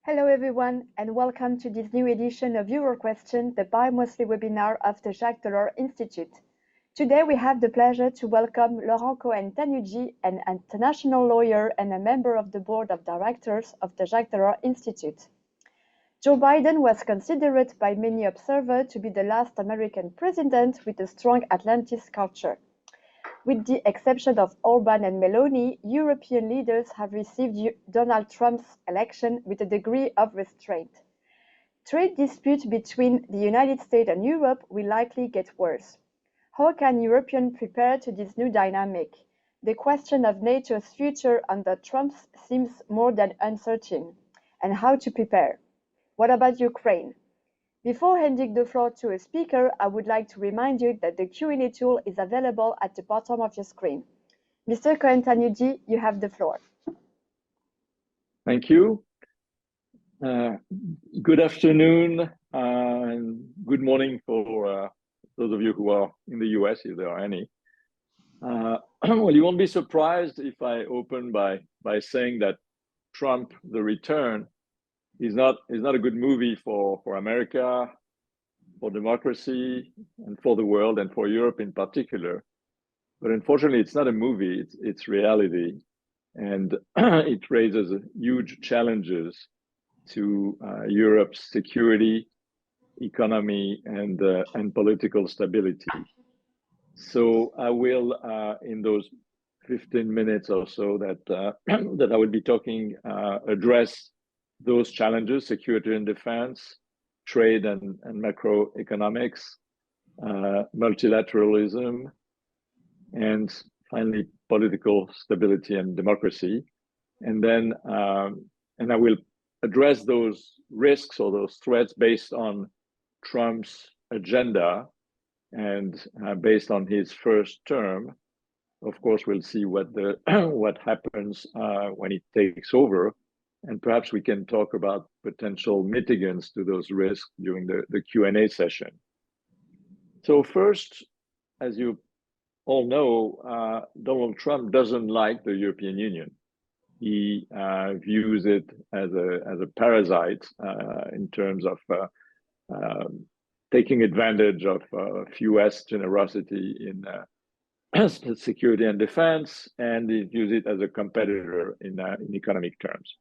Hello everyone, and welcome to this new edition of Euroquestions, the bi-monthly webinar of the Jacques Delors Institute. Today we have the pleasure to welcome Laurent Cohen-Tanugi, an international lawyer and a member of the board of directors of the Jacques Delors Institute. Joe Biden was considered by many observers to be the last American president with a strong Atlanticist culture. With the exception of Orban and Meloni, European leaders have received Donald Trump's election with a degree of restraint. Trade disputes between the United States and Europe will likely get worse. How can Europeans prepare to this new dynamic? The question of NATO's future under Trump seems more than uncertain. And how to prepare? What about Ukraine? Before handing the floor to a speaker, I would like to remind you that the Q&A tool is available at the bottom of your screen. Mr. Cohen-Tanugi, you have the floor. Thank you. Good afternoon and good morning for those of you who are in the US, if there are any. Well, you won't be surprised if I open by saying that Trump, the return, is not a good movie for America, for democracy, and for the world, and for Europe in particular. But unfortunately, it's not a movie, it's reality. And it raises huge challenges to Europe's security, economy, and political stability. So I will, in those 15 minutes or so that I will be talking, address those challenges: security and defense, trade and macroeconomics, multilateralism, and finally political stability and democracy. And then and I will address those risks or those threats based on Trump's agenda and based on his first term. Of course, we'll see what happens when he takes over. And perhaps we can talk about potential mitigants to those risks during the Q&A session. So first, as you all know, Donald Trump doesn't like the European Union. He views it as a parasite in terms of taking advantage of US generosity in security and defense, and he views it as a competitor in economic terms.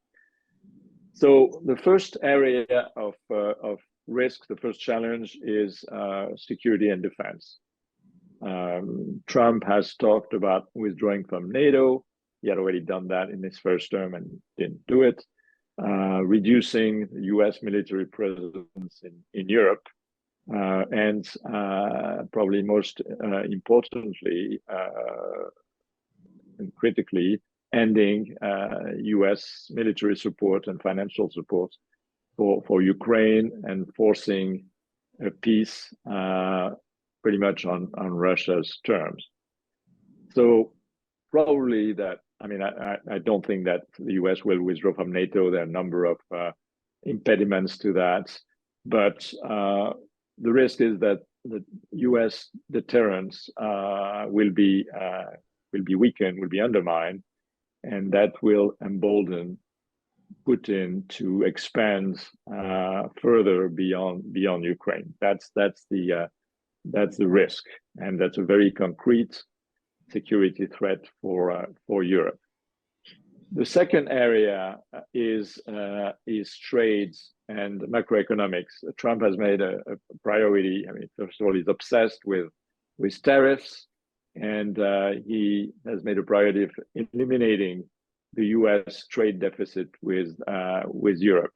So the first area of risk, the first challenge is security and defense. Trump has talked about withdrawing from NATO. He had already done that in his first term and didn't do it. Reducing US military presence in Europe. And probably most importantly and critically, ending US military support and financial support for Ukraine and forcing a peace pretty much on Russia's terms. So probably that, I mean, I don't think that the US will withdraw from NATO. There are a number of impediments to that. But the risk is that the US deterrence will be weakened, will be undermined, and that will embolden Putin to expand further beyond Ukraine. That's the risk, and that's a very concrete security threat for Europe. The second area is trades and macroeconomics. Trump has made a priority. I mean, first of all, he's obsessed with tariffs. And he has made a priority of eliminating the US trade deficit with Europe.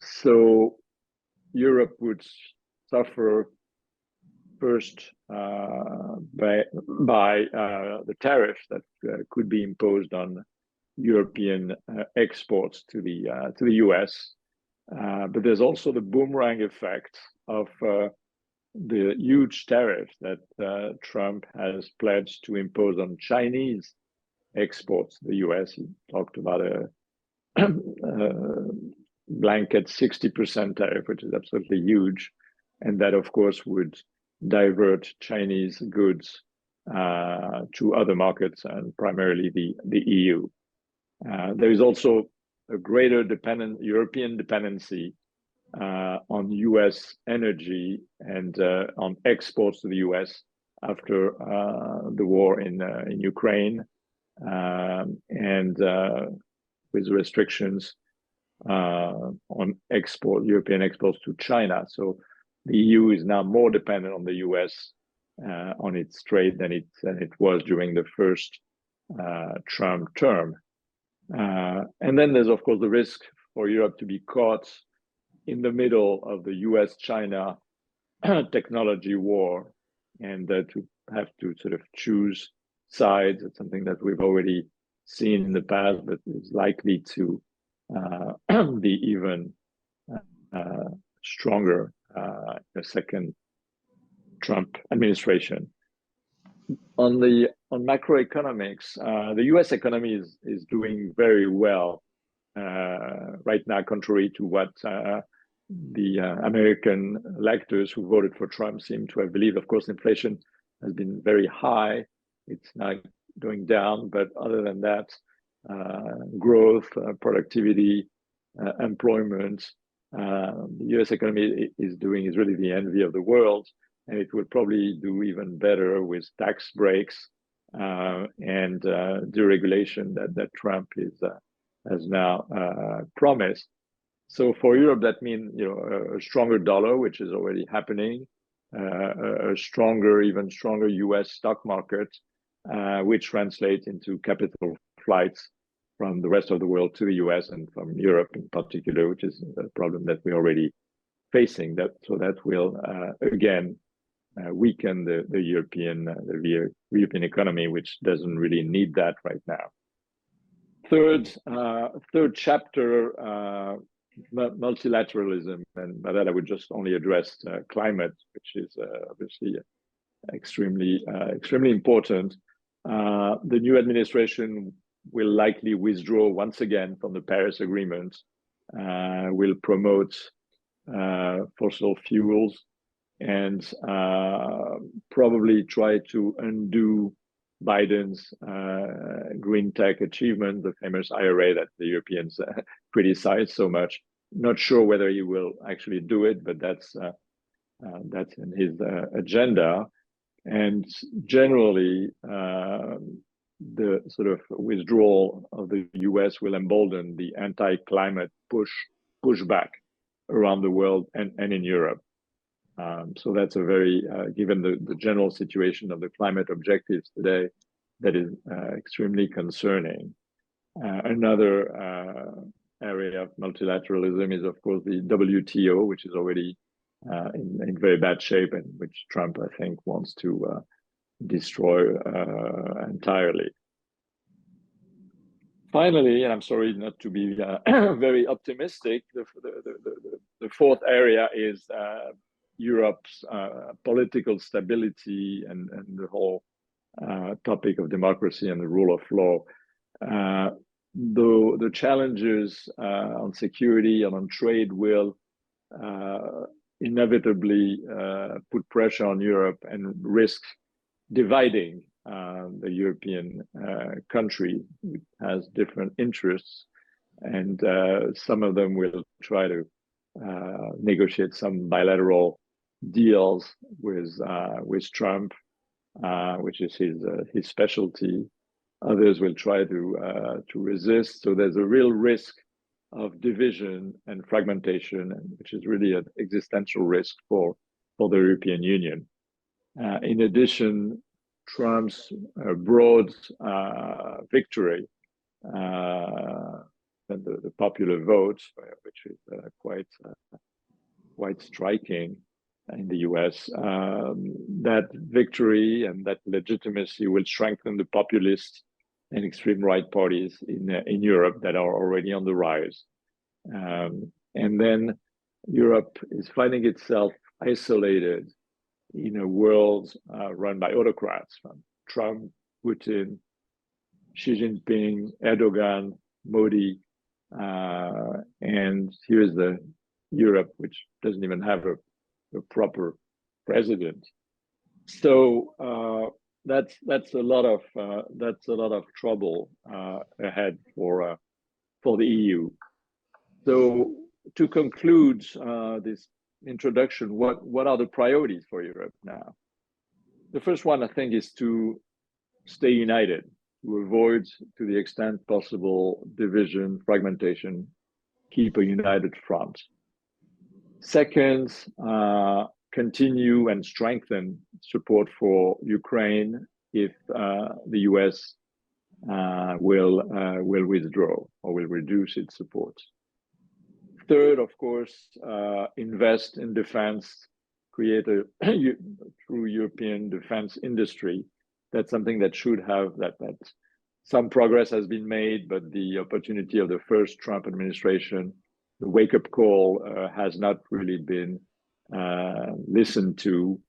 So Europe would suffer first by the tariff that could be imposed on European exports to the US. But there's also the boomerang effect of the huge tariff that Trump has pledged to impose on Chinese exports to the US. He talked about a blanket 60% tariff, which is absolutely huge. And that, of course, would divert Chinese goods to other markets, and primarily the EU. There is also a greater European dependency on US energy and on exports to the US after the war in Ukraine, and with restrictions on European exports to China. So the EU is now more dependent on the US on its trade than it was during the first Trump term. And then there's, of course, the risk for Europe to be caught in the middle of the US-China technology war, and to have to sort of choose sides. It's something that we've already seen in the past, but is likely to be even stronger in the second Trump administration. On macroeconomics, the US economy is doing very well right now, contrary to what the American electors who voted for Trump seem to have believed. Of course, inflation has been very high. It's not going down, but other than that, growth, productivity, employment, the US economy is really the envy of the world, and it will probably do even better with tax breaks and deregulation that Trump has now promised. So for Europe, that means a stronger dollar, which is already happening, a even stronger US stock market, which translates into capital flights from the rest of the world to the US and from Europe in particular, which is a problem that we're already facing. So that will again weaken the European economy, which doesn't really need that right now. Third chapter, multilateralism, and by that I would just only address climate, which is obviously extremely important. The new administration will likely withdraw once again from the Paris Agreement, will promote fossil fuels, and probably try to undo Biden's green tech achievement, the famous IRA that the Europeans criticize so much. Not sure whether he will actually do it, but that's in his agenda. And generally, the sort of withdrawal of the US will embolden the anti-climate pushback around the world and in Europe. So that's a very, given the general situation of the climate objectives today, that is extremely concerning. Another area of multilateralism is, of course, the WTO, which is already in very bad shape, and which Trump, I think, wants to destroy entirely. Finally, and I'm sorry not to be very optimistic, the fourth area is Europe's political stability and the whole topic of democracy and the rule of law. Though the challenges on security and on trade will inevitably put pressure on Europe and risk dividing the European country, which has different interests, and some of them will try to negotiate some bilateral deals with Trump, which is his specialty. Others will try to resist. So there's a real risk of division and fragmentation, which is really an existential risk for the European Union. In addition, Trump's broad victory and the popular vote, which is quite striking in the US, that victory and that legitimacy will strengthen the populist and extreme right parties in Europe that are already on the rise. And then Europe is finding itself isolated in a world run by autocrats, from Trump, Putin, Xi Jinping, Erdogan, Modi, and here's the Europe, which doesn't even have a proper president. So that's a lot of trouble ahead for for the EU. So to conclude this introduction, what are the priorities for Europe now? The first one, I think, is to stay united, to avoid, to the extent possible, division, fragmentation, keep a united front. Second, continue and strengthen support for Ukraine if the US will withdraw or will reduce its support. Third, of course, invest in defense, create a true European defense industry. That's something that should have that some progress has been made, but the opportunity of the first Trump administration, the wake-up call has not really been listened to.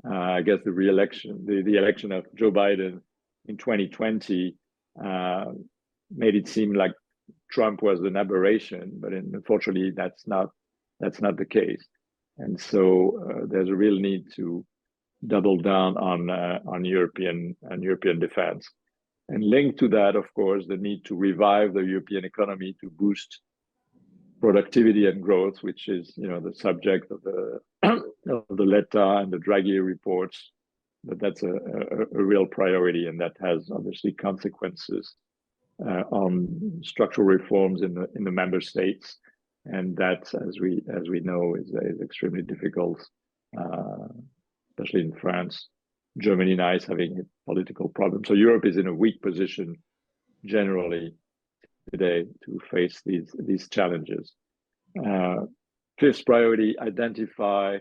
I guess the election of Joe Biden in 2020 made it seem like Trump was an aberration, but unfortunately, that's not the case. And so there's a real need to double down on European defense, and linked to that, of course, the need to revive the European economy to boost productivity and growth, which is the subject of the Letta and the Draghi reports. But that's a real priority, and that has obviously consequences on structural reforms in the member states, and that, as we know, is extremely difficult, especially in France. Germany now is having a political problem, so Europe is in a weak position generally today to face these challenges. Fifth priority: identify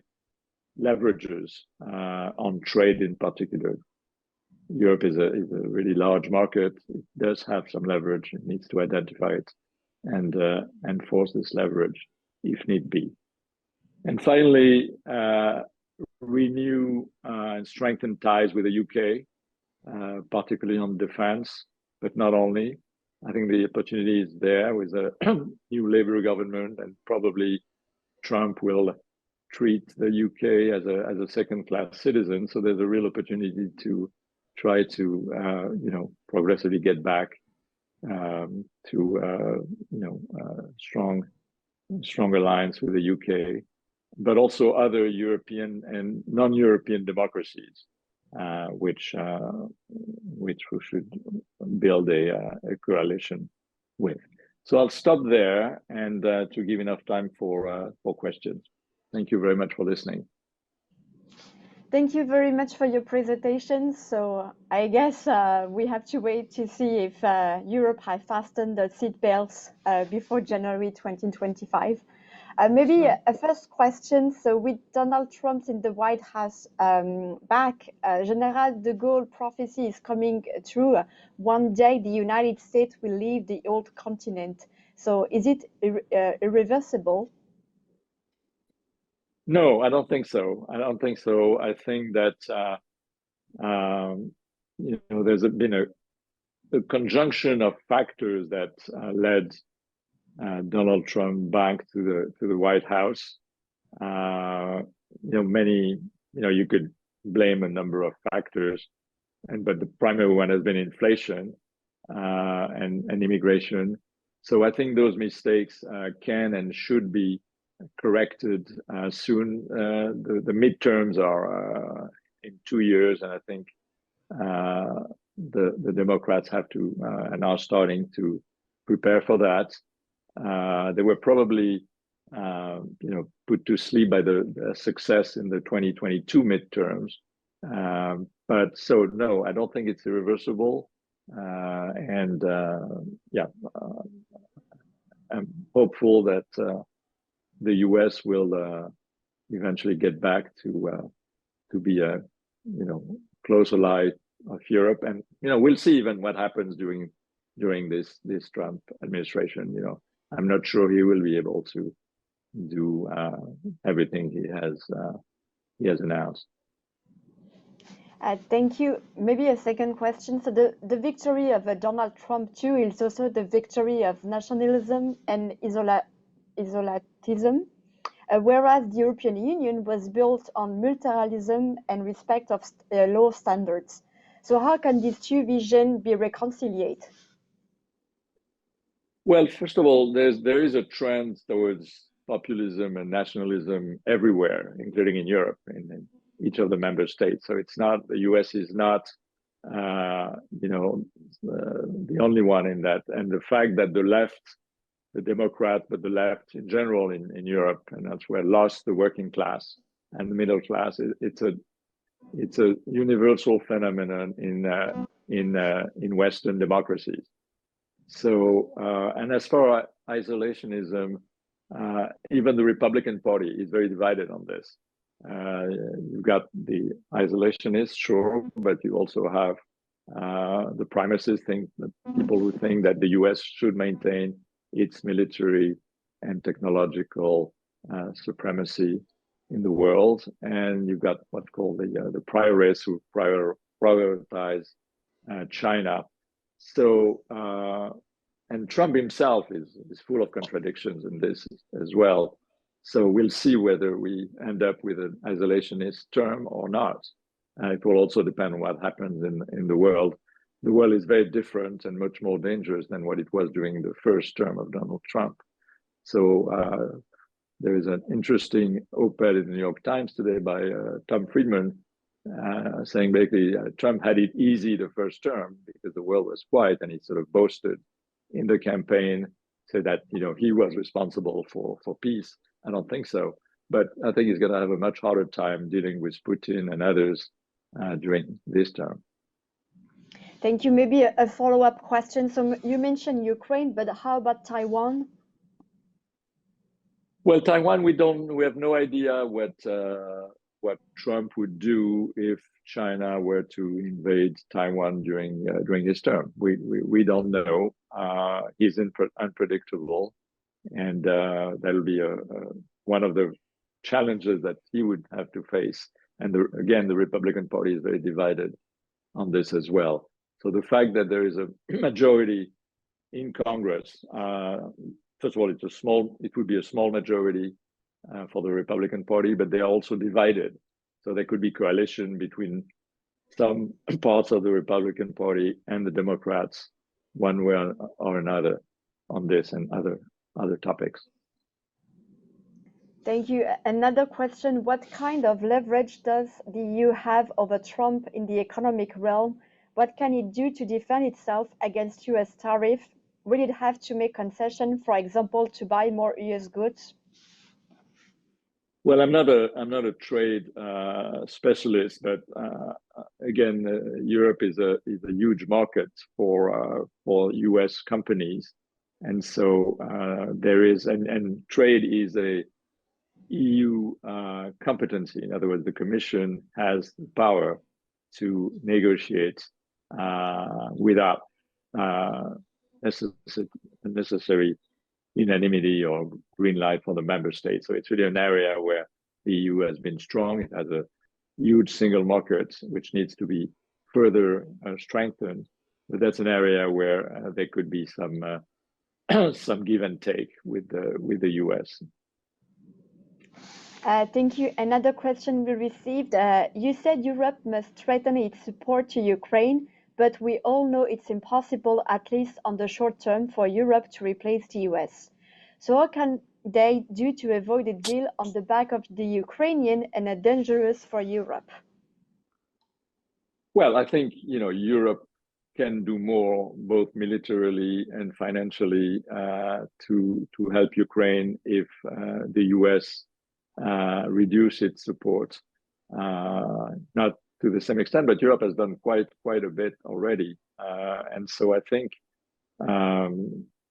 leverages on trade in particular. Europe is a really large market. It does have some leverage. It needs to identify it and enforce this leverage if need be. And finally, renew and strengthen ties with the UK, particularly on defense, but not only. I think the opportunity is there with a new Labour government, and probably Trump will treat the UK as a second-class citizen. So there's a real opportunity to try to progressively get back to strong alliance with the UK, but also other European and non-European democracies, which we should build a coalition with. So I'll stop there and to give enough time for questions. Thank you very much for listening. Thank you very much for your presentation. So I guess we have to wait to see if Europe has fastened the seatbelts before January 2025. Maybe a first question. So with Donald Trump in the White House back, General de Gaulle prophecy is coming true. One day the United States will leave the old continent. So is it irreversible? No, I don't think so. I think that there's been a conjunction of factors that led Donald Trump back to the White House. You could blame a number of factors, but the primary one has been inflation and immigration. So I think those mistakes can and should be corrected soon. The midterms are in 2 years, and I think the Democrats have to and are starting to prepare for that. They were probably put to sleep by the success in the 2022 midterms. But so no, I don't think it's irreversible. I'm hopeful that the US will eventually get back to be a close ally of Europe, and we'll see even what happens during this Trump administration. I'm not sure he will be able to do everything he has announced. Thank you. Maybe a second question. So the victory of Donald Trump too is also the victory of nationalism and isolatism, whereas the European Union was built on multilateralism and respect of law standards. So how can these two visions be reconciled? Well, first of all, there is a trend towards populism and nationalism everywhere, including in Europe, in each of the member states. So it's not the U.S. is not, the only one in that. And the fact that the left, the Democrat, but the left in general in Europe, and elsewhere, lost the working class and the middle class, it's a universal phenomenon in Western democracies. So, and as far as isolationism, even the Republican Party is very divided on this. You've got the isolationists, sure, but you also have the primacists, people who think that the US should maintain its military and technological supremacy in the world. And you've got what's called the priorists who prioritize China. So, and Trump himself is full of contradictions in this as well. So we'll see whether we end up with an isolationist term or not. It will also depend on what happens in the world. The world is very different and much more dangerous than what it was during the first term of Donald Trump. So there is an interesting op-ed in the New York Times today by Tom Friedman saying basically Trump had it easy the first term because the world was quiet, and he sort of boasted in the campaign, said that he was responsible for peace. I don't think so, but I think he's going to have a much harder time dealing with Putin and others during this term. Thank you. Maybe a follow-up question. So you mentioned Ukraine, but how about Taiwan? Well, Taiwan, we have no idea what Trump would do if China were to invade Taiwan during his term. We don't know. He's unpredictable, and that'll be one of the challenges that he would have to face. And again, the Republican Party is very divided on this as well. So the fact that there is a majority in Congress, first of all, it would be a small majority for the Republican Party, but they are also divided. So there could be coalition between some parts of the Republican Party and the Democrats, one way or another, on this and other topics. Thank you. Another question: what kind of leverage does the EU have over Trump in the economic realm? What can it do to defend itself against US tariff? Will it have to make concession, for example, to buy more US goods? Well, I'm not a trade specialist, but again, Europe is a huge market for US companies, and so there is and trade is a EU competency. In other words, the Commission has the power to negotiate without necessary unanimity or green light for the member states. So it's really an area where the EU has been strong. It has a huge single market, which needs to be further strengthened. But that's an area where there could be some give and take with the US. Thank you. Another question we received. You said Europe must strengthen its support to Ukraine, but we all know it's impossible, at least on the short term, for Europe to replace the US. So what can they do to avoid a deal on the back of the Ukrainian and dangerous for Europe? Well, I think Europe can do more, both militarily and financially, to help Ukraine if the US reduce its support. Not to the same extent, but Europe has done quite a bit already, and so I think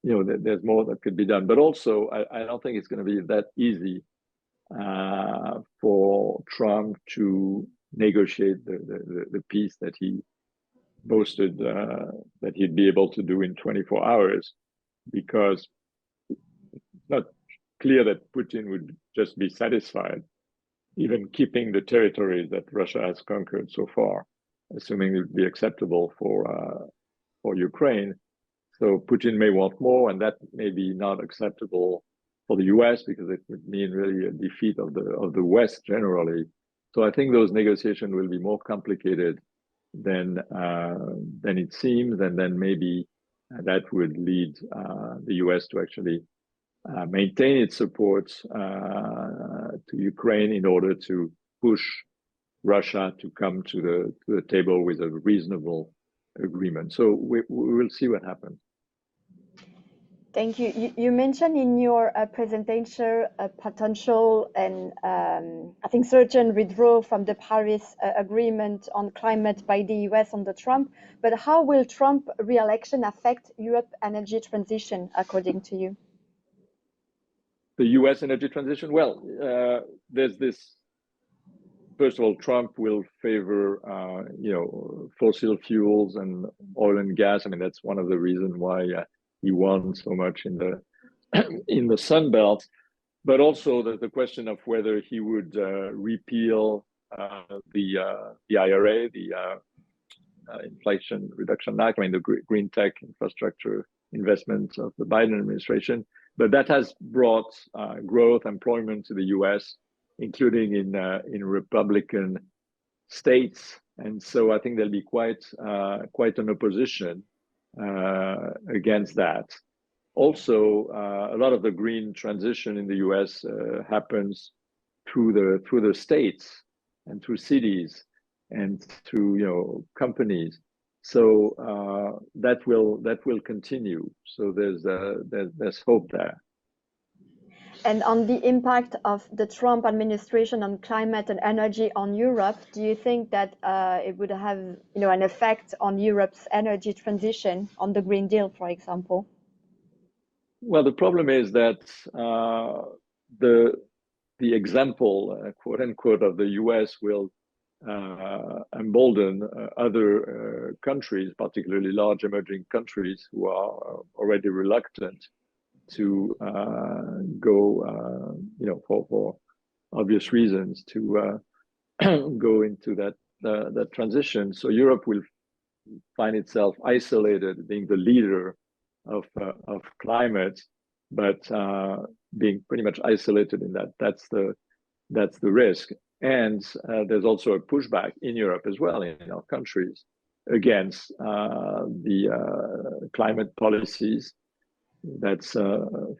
there's more that could be done. But also, I don't think it's going to be that easy for Trump to negotiate the peace that he boasted that he'd be able to do in 24 hours, because it's not clear that Putin would just be satisfied even keeping the territories that Russia has conquered so far, assuming it would be acceptable for Ukraine. So Putin may want more, and that may be not acceptable for the US, because it would mean really a defeat of the West generally. So I think those negotiations will be more complicated than it seems, and then maybe that would lead the US to actually maintain its support to Ukraine in order to push Russia to come to the table with a reasonable agreement. So we will see what happens. Thank you. You mentioned in your presentation a potential and I think certain withdrawal from the Paris Agreement on climate by the US under Trump. But how will Trump re-election affect Europe energy transition, according to you? The US energy transition? Well, there's this. First of all, Trump will favor, fossil fuels and oil and gas. I mean, that's one of the reasons why he won so much in the in the Sun Belt. But also the question of whether he would repeal the IRA, the Inflation Reduction Act. I mean, the green tech infrastructure investments of the Biden administration. But that has brought growth, employment to the US, including in Republican states, and so I think there'll be quite an opposition against that. Also, a lot of the green transition in the U.S. Happens through the states and through cities and through companies. So that will continue. So there's hope there. And on the impact of the Trump administration on climate and energy on Europe, do you think that it would have, an effect on Europe's energy transition, on the Green Deal, for example? Well, the problem is that the example, quote unquote, of the U.S. will embolden other countries, particularly large emerging countries who are already reluctant to go, for obvious reasons, to go into that transition. So Europe will find itself isolated, being the leader of climate, but being pretty much isolated in that. That's the risk. And there's also a pushback in Europe as well, in our countries, against the climate policies that's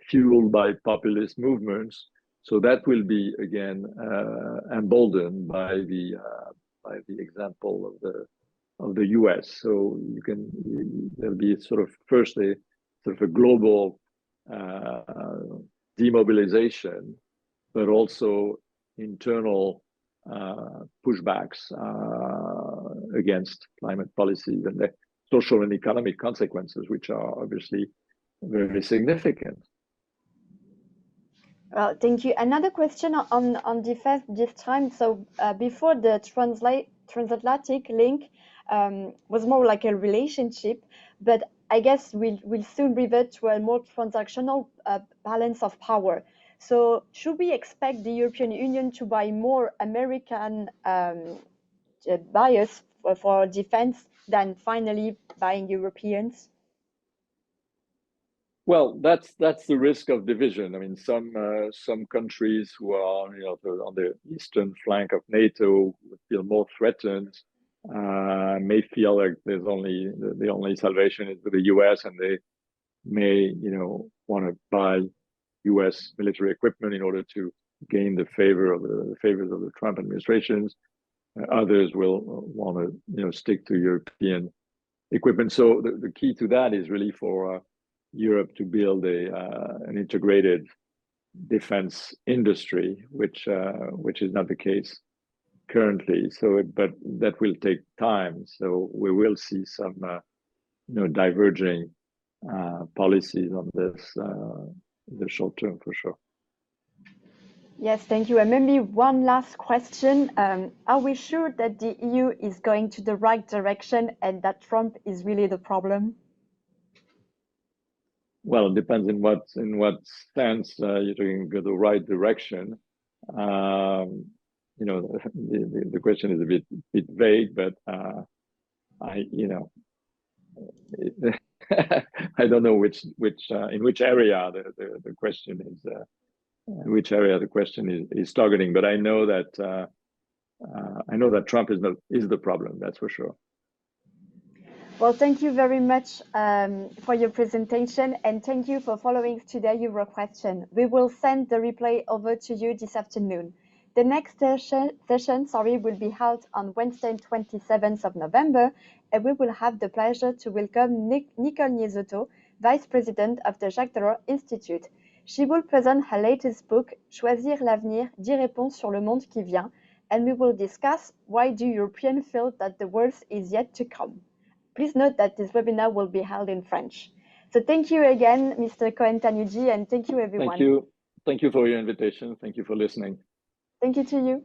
fueled by populist movements. So that will be again emboldened by the example of the U.S. So there'll be sort of firstly sort of a global demobilization, but also internal pushbacks against climate policies and the social and economic consequences, which are obviously very significant. Well, thank you. Another question on defense this time. So before the transatlantic link was more like a relationship, but I guess we'll soon revert to a more transactional balance of power. So should we expect the European Union to buy more American buyers for defense than finally buying Europeans? Well, that's the risk of division. I mean, some countries who are on the eastern flank of NATO feel more threatened, may feel like there's the only salvation is with the US, and they may want to buy US military equipment in order to gain the favors of the Trump administrations. Others will want to stick to European equipment. So the key to that is really for Europe to build an integrated defense industry, which is not the case currently. So, but that will take time. So we will see some diverging policies on this in the short term for sure. Yes, thank you. And maybe one last question. Are we sure that the EU is going to the right direction and that Trump is really the problem? Well, it depends in what sense you're talking the right direction. The question is a bit vague, but I don't know in which area the question is targeting. But I know that Trump is the problem. That's for sure. Well, thank you very much for your presentation, and thank you for following today's Euroquestion. We will send the replay over to you this afternoon. The next session will be held on Wednesday, 27th of November, and we will have the pleasure to welcome Nicole Niesotto, Vice President of the Jacques Delors Institute. She will present her latest book, Choisir l'avenir, 10 réponses sur le monde qui vient, and we will discuss why do Europeans feel that the worst is yet to come. Please note that this webinar will be held in French. So thank you again, Mr. Cohen-Tanugi, and thank you, everyone. Thank you. Thank you for your invitation. Thank you for listening. Thank you to you.